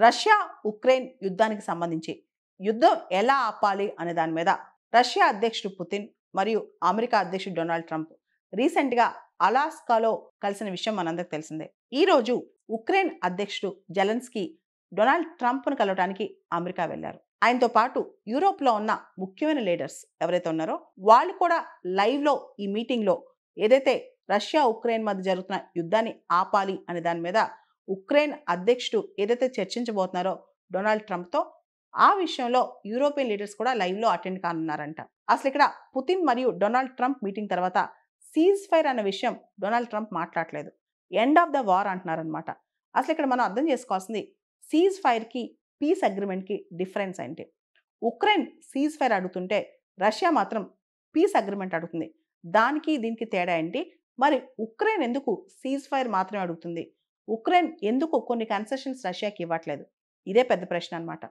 Russia Ukraine యుద్ధానికి సంబంధించి యుద్ధం ఎలా ఆపాలి అనే దాని మీద రష్యా అధ్యక్షుడు పుతిన్ మరియు అమెరికా అధ్యక్షుడు డొనాల్డ్ ట్రంప్ రీసెంట్గా అలాస్కాలో కలిసిన విషయం మనందరికి తెలిసిందే. ఈరోజు ఉక్రెయిన్ అధ్యక్షుడు జెలెన్స్కీ డొనాల్డ్ ట్రంప్ను కలవడానికి అమెరికా వెళ్లారు. ఆయనతో పాటు యూరోప్లో ఉన్న ముఖ్యమైన లీడర్స్ ఎవరైతే ఉన్నారో వాళ్ళు కూడా లైవ్లో ఈ మీటింగ్లో ఏదైతే రష్యా ఉక్రెయిన్ మధ్య జరుగుతున్న యుద్ధాన్ని ఆపాలి అనే దాని మీద ఉక్రెయిన్ అధ్యక్షుడు ఏదైతే చర్చించబోతున్నారో డొనాల్డ్ ట్రంప్తో ఆ విషయంలో యూరోపియన్ లీడర్స్ కూడా లైవ్లో అటెండ్ కానున్నారంట. అసలు ఇక్కడ పుతిన్ మరియు డొనాల్డ్ ట్రంప్ మీటింగ్ తర్వాత సీజ్ ఫైర్ అన్న విషయం డొనాల్డ్ ట్రంప్ మాట్లాడలేదు, ఎండ్ ఆఫ్ ద వార్ అంటున్నారనమాట. అసలు ఇక్కడ మనం అర్థం చేసుకోవాల్సింది సీజ్ ఫైర్కి పీస్ అగ్రిమెంట్కి డిఫరెన్స్ ఏంటి. ఉక్రెయిన్ సీజ్ ఫైర్ అడుగుతుంటే రష్యా మాత్రం పీస్ అగ్రిమెంట్ అడుగుతుంది. దానికి దీనికి తేడా ఏంటి? మరి ఉక్రెయిన్ ఎందుకు సీజ్ ఫైర్ మాత్రమే అడుగుతుంది? ఉక్రెయిన్ ఎందుకు కొన్ని కన్సెషన్స్ రష్యాకి ఇవ్వట్లేదు? ఇదే పెద్ద ప్రశ్న అనమాట.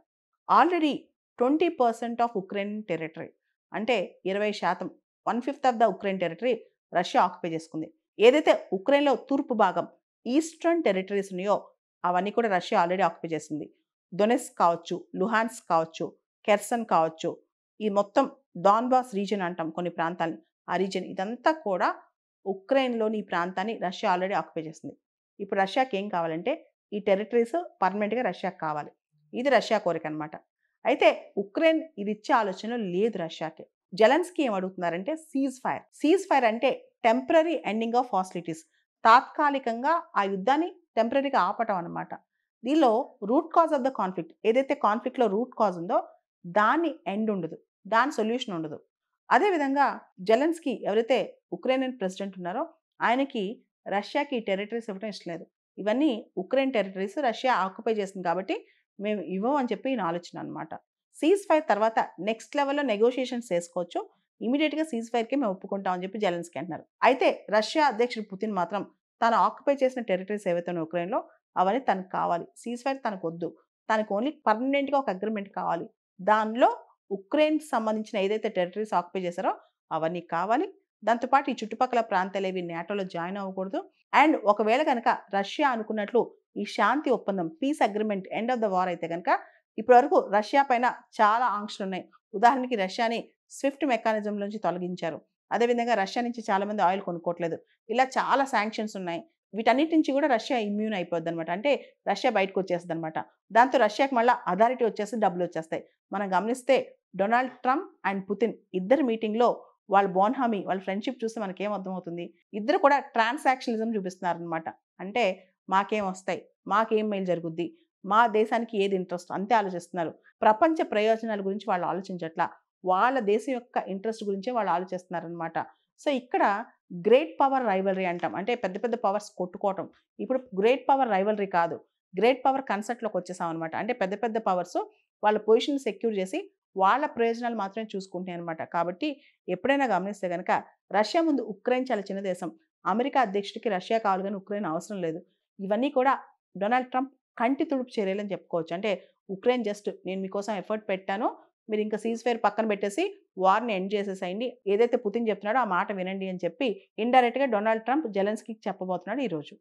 ఆల్రెడీ 20% ఆఫ్ ఉక్రెయిన్ టెరిటరీ అంటే 20%, 1/5 of the Ukraine territory Russia occupy చేసుకుంది. ఏదైతే ఉక్రెయిన్లో తూర్పు భాగం ఈస్టర్న్ టెరిటరీస్ ఉన్నాయో అవన్నీ కూడా రష్యా ఆల్రెడీ ఆక్యుపై చేసింది. డొనెట్స్క్ కావచ్చు, లుహాన్స్క్ కావచ్చు, కెర్సన్ కావచ్చు, ఈ మొత్తం డాన్బాస్ రీజన్ అంటాం కొన్ని ప్రాంతాలని, ఆ రీజన్ ఇదంతా కూడా ఉక్రెయిన్లోని ఈ ప్రాంతాన్ని రష్యా ఆల్రెడీ ఆక్యుపై చేసింది. ఇప్పుడు రష్యాకి ఏం కావాలంటే ఈ టెరిటరీస్ పర్మనెంట్గా రష్యాకి కావాలి. ఇది రష్యా కోరిక అనమాట. అయితే ఉక్రెయిన్ ఇది ఇచ్చే ఆలోచన లేదు రష్యాకి. జెలెన్స్కీ ఏం అడుగుతున్నారంటే సీజ్ ఫైర్. సీజ్ ఫైర్ అంటే టెంపరరీ ఎండింగ్ ఆఫ్ హాస్టిలిటీస్, తాత్కాలికంగా ఆ యుద్ధాన్ని టెంపరరీగా ఆపటం అనమాట. దీనిలో root cause of the conflict, ఏదైతే కాన్ఫ్లిక్ట్లో రూట్ కాజ్ ఉందో దాన్ని ఎండ్ ఉండదు, దాని సొల్యూషన్ ఉండదు. అదేవిధంగా జెలెన్స్కీ ఎవరైతే ఉక్రెయిన్ ప్రెసిడెంట్ ఉన్నారో ఆయనకి రష్యాకి టెరిటరీస్ ఇవ్వడం ఇష్టం లేదు. ఇవన్నీ ఉక్రెయిన్ టెరిటరీస్ రష్యా ఆక్యుపై చేస్తుంది కాబట్టి మేము ఇవ్వం అని చెప్పి ఈయన ఆలోచన అనమాట. సీజ్ ఫైర్ తర్వాత నెక్స్ట్ లెవెల్లో నెగోషియేషన్స్ చేసుకోవచ్చు, ఇమీడియట్గా సీజ్ ఫైర్కి మేము ఒప్పుకుంటాం అని చెప్పి జెలెన్స్కీ అంటున్నారు. అయితే రష్యా అధ్యక్షుడు పుతిన్ మాత్రం తాను ఆక్యుపై చేసిన టెరిటరీస్ ఏవైతే ఉన్నాయో ఉక్రెయిన్లో అవన్నీ తనకు కావాలి, సీజ్ ఫైర్ తనకు వద్దు, తనకు ఓన్లీ పర్మనెంట్గా ఒక అగ్రిమెంట్ కావాలి. దానిలో ఉక్రెయిన్కి సంబంధించిన ఏదైతే టెరిటరీస్ ఆక్యుపై చేశారో అవన్నీ కావాలి. దాంతోపాటు ఈ చుట్టుపక్కల ప్రాంతాలు ఏవి నేటోలో జాయిన్ అవ్వకూడదు. అండ్ ఒకవేళ కనుక రష్యా అనుకున్నట్లు ఈ శాంతి ఒప్పందం peace agreement end of the war అయితే కనుక ఇప్పటివరకు రష్యా పైన చాలా ఆంక్షలు ఉన్నాయి. ఉదాహరణకి రష్యాని స్విఫ్ట్ మెకానిజం నుంచి తొలగించారు. అదేవిధంగా రష్యా నుంచి చాలామంది ఆయిల్ కొనుక్కోవట్లేదు. ఇలా చాలా శాంక్షన్స్ ఉన్నాయి. వీటన్నిటి నుంచి కూడా రష్యా ఇమ్యూన్ అయిపోద్ది అనమాట. అంటే రష్యా బయటకు వచ్చేస్తుంది అనమాట. దాంతో రష్యాకి మళ్ళీ అథారిటీ వచ్చేసి డబ్బులు వచ్చేస్తాయి. మనం గమనిస్తే డొనాల్డ్ ట్రంప్ అండ్ పుతిన్ ఇద్దరు మీటింగ్లో వాళ్ళ బోన్హామీ, వాళ్ళ ఫ్రెండ్షిప్ చూస్తే మనకేం అర్థమవుతుంది? ఇద్దరు కూడా ట్రాన్సాక్షనలిజం చూపిస్తున్నారు అనమాట. అంటే మాకేం వస్తాయి, మాకేం మేలు జరుగుద్ది, మా దేశానికి ఏది ఇంట్రెస్ట్ అంతే ఆలోచిస్తున్నారు. ప్రపంచ ప్రయోజనాల గురించి వాళ్ళు ఆలోచించట్లా, వాళ్ళ దేశం యొక్క ఇంట్రెస్ట్ గురించే వాళ్ళు ఆలోచిస్తున్నారనమాట. సో ఇక్కడ గ్రేట్ పవర్ రైవలరీ అంటాం, అంటే పెద్ద పెద్ద పవర్స్ కొట్టుకోవటం. ఇప్పుడు గ్రేట్ పవర్ రైవలరీ కాదు, గ్రేట్ పవర్ కన్సెప్ట్లోకి వచ్చేసాం అనమాట. అంటే పెద్ద పెద్ద పవర్స్ వాళ్ళ పొజిషన్ సెక్యూర్ చేసి వాళ్ళ ప్రయోజనాలు మాత్రమే చూసుకుంటాయి అనమాట. కాబట్టి ఎప్పుడైనా గమనిస్తే కనుక రష్యా ముందు ఉక్రెయిన్ చాలా చిన్న దేశం. అమెరికా అధ్యక్షుడికి రష్యా కావాలి కానీ ఉక్రెయిన్ అవసరం లేదు. ఇవన్నీ కూడా డొనాల్డ్ ట్రంప్ కంటి తుడుపు చర్యలని చెప్పుకోవచ్చు. అంటే ఉక్రెయిన్ జస్ట్ నేను మీకోసం ఎఫర్ట్ పెట్టాను, మీరు ఇంకా సీజ్ ఫైర్ పక్కన పెట్టేసి వార్ని ఎండ్ చేసేసేయండి, ఏదైతే పుతిన్ చెప్తున్నాడో ఆ మాట వినండి అని చెప్పి ఇండైరెక్ట్గా డొనాల్డ్ ట్రంప్ జెలెన్స్కీకి చెప్పబోతున్నాడు ఈరోజు.